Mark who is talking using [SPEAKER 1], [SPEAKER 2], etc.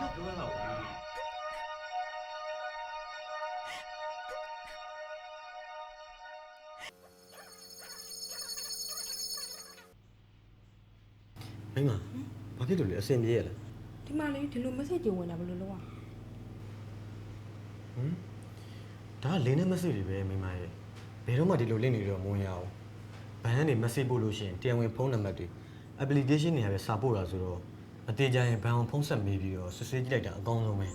[SPEAKER 1] တော့ပြောရတော့မိမဘာဖြစ်လို့လဲအဆင်ပြေရလား
[SPEAKER 2] ဒီမှာလေဒီလို message ကြုံဝင်တာဘယ်လိုလုပ်ရ
[SPEAKER 1] ဒါကလင်းတဲ့ message တွေပဲမိမရဲ့ဘယ်တော့မှဒီလိုလင့်နေတော့မဝင်ရအောင်ဘန်ကနေ message ပို့လို့ရှိရင်တရားဝင်ဖုန်းနံပါတ်တွေ application တွေရပဲစာပို့တာဆိုတော့အသေးကြရင်ဘန်အောင်ဖုန်းဆက်မေးပြီးတော့စစ်ဆေးကြည့်လိုက်တာအကောင်းဆုံးပဲ